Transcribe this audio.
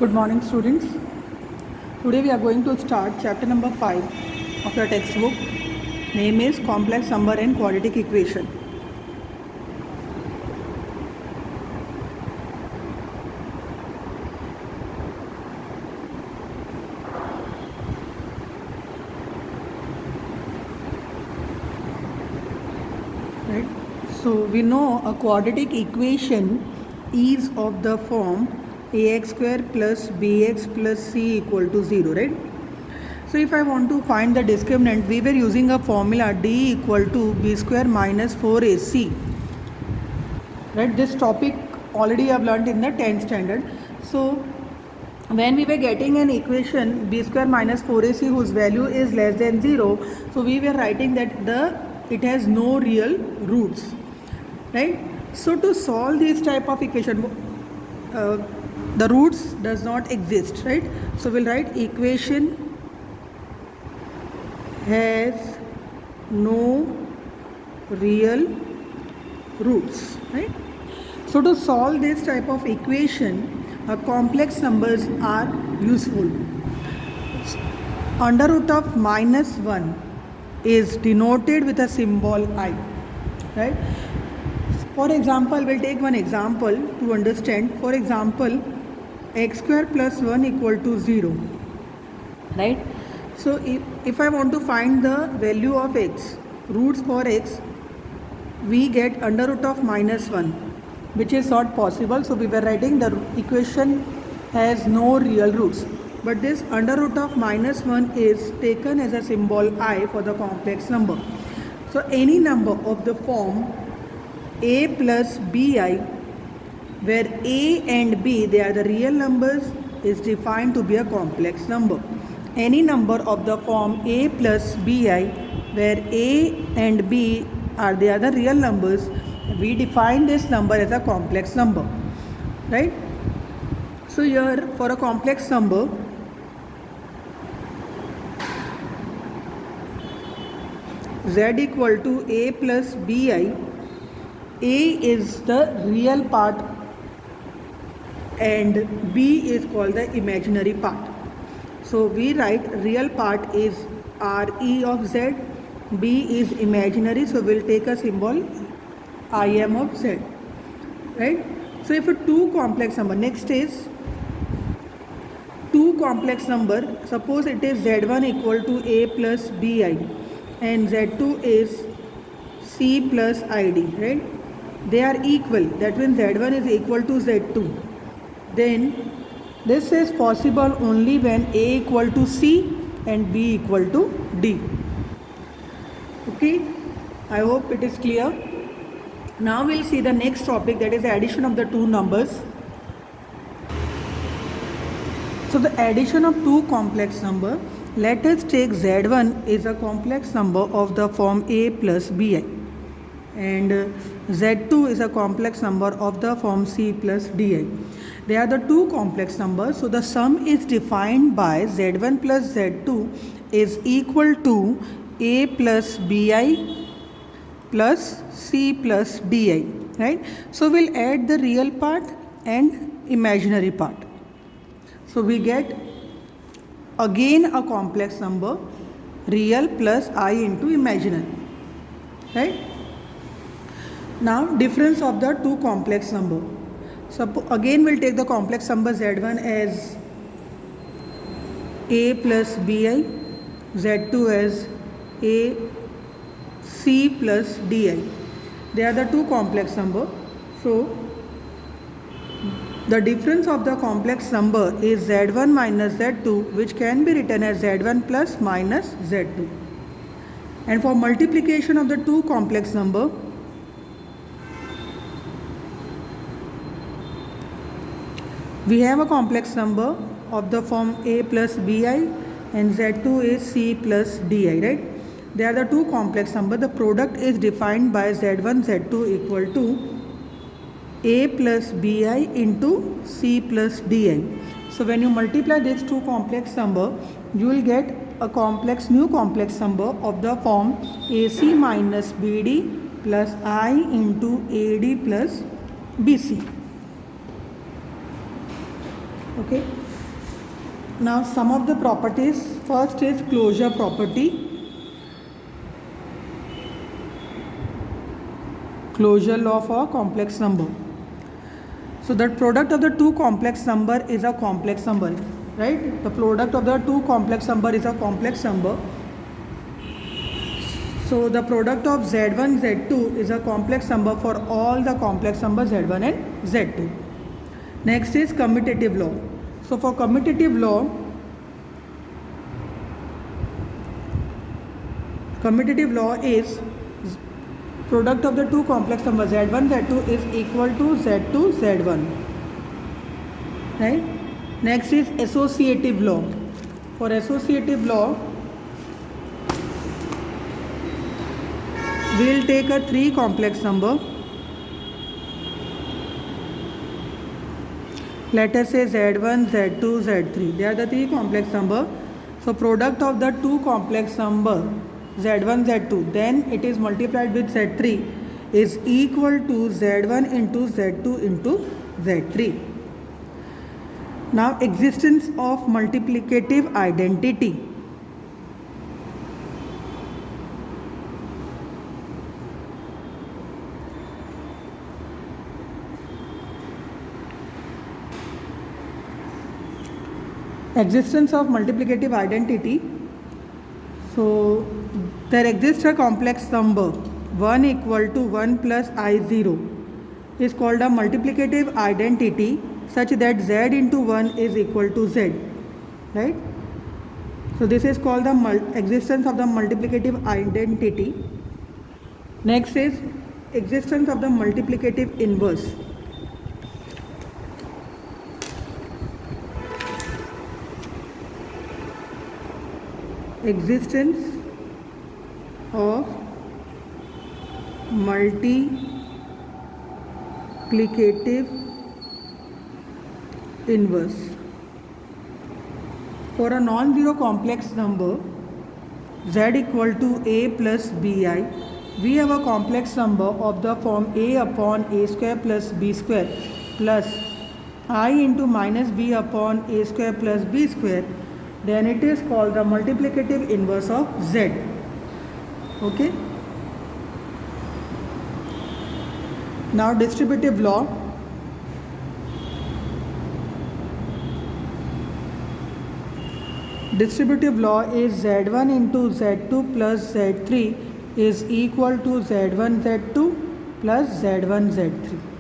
Good morning, students. Today we are going to start chapter number 5 of your textbook. Name is Complex Number and Quadratic Equation. Right? So we know a quadratic equation is of the form ax square plus bx plus c equal to 0, right? So if I want to find the discriminant, we were using a formula d equal to b square minus 4ac. Right? This topic already I have learned in the 10th standard. So when we were getting an equation b square minus 4ac whose value is less than 0, so we were writing that it has no real roots, right? So to solve this type of equation, the roots does not exist, right? So we'll write equation has no real roots, right? So to solve this type of equation, complex numbers are useful. Under root of minus 1 is denoted with a symbol I, right? For example, we'll take one example to understand. For example, x square plus 1 equal to 0, right? So if I want to find the value of x, roots for x, we get under root of minus 1, which is not possible. So we were writing the equation has no real roots. But this under root of minus 1 is taken as a symbol I for the complex number. So any number of the form a plus bi, where a and b, they are the real numbers, is defined to be a complex number. Any number of the form a plus bi, where a and b are the other real numbers, we define this number as a complex number, right? So here for a complex number, z equal to a plus bi, a is the real part and b is called the imaginary part. So we write real part is re of z, b is imaginary, so we'll take a symbol im of z, right? So if a two complex number, next is two complex number, suppose it is z1 equal to a plus bi and z2 is c plus id, right? They are equal, that means z1 is equal to z2. Then this is possible only when a equal to c and b equal to d. Okay, I hope it is clear. Now we'll see the next topic, that is the addition of the two numbers. So the addition of two complex number, let us take z1 is a complex number of the form a plus bi and z2 is a complex number of the form c plus di. They are the two complex numbers, so the sum is defined by z1 plus z2 is equal to a plus bi plus c plus di, right? So we'll add the real part and imaginary part. So we get again a complex number, real plus I into imaginary, right? Now difference of the two complex number. So again we'll take the complex number z1 as a plus bi, z2 as a c plus di. They are the two complex number. So the difference of the complex number is z1 minus z2, which can be written as z1 plus minus z2. And for multiplication of the two complex number, we have a complex number of the form a plus bi and z2 is c plus di, right? They are the two complex number. The product is defined by z1 z2 equal to a plus bi into c plus di. So when you multiply these two complex number, you will get a new complex number of the form ac minus bd plus I into AD plus BC. Okay. Now some of the properties, first is closure property. Closure law for complex number. So the product of the two complex number is a complex number, right? The product of the two complex number is a complex number. So the product of Z1, Z2 is a complex number for all the complex numbers Z1 and Z2. Next is commutative law. So for commutative law is product of the two complex numbers Z1, Z2 is equal to Z2, Z1. Right? Next is associative law. For associative law, we will take a 3 complex number. Let us say Z1, Z2, Z3. They are the 3 complex number. So product of the two complex number Z1, Z2, then it is multiplied with Z3 is equal to Z1 into Z2 into Z3. Now existence of multiplicative identity. Existence of multiplicative identity. So there exists a complex number 1 equal to 1 plus I0 is called a multiplicative identity such that Z into 1 is equal to Z, right? So this is called the existence of the multiplicative identity. Next is existence of the multiplicative inverse. Existence of multiplicative inverse. For a non-zero complex number Z equal to A plus BI, we have a complex number of the form A upon A square plus B square plus I into minus B upon A square plus B square. Then it is called the multiplicative inverse of Z. Okay. Now distributive law. Distributive law is Z1 into Z2 plus Z3 is equal to Z1 Z2 plus Z1 Z3.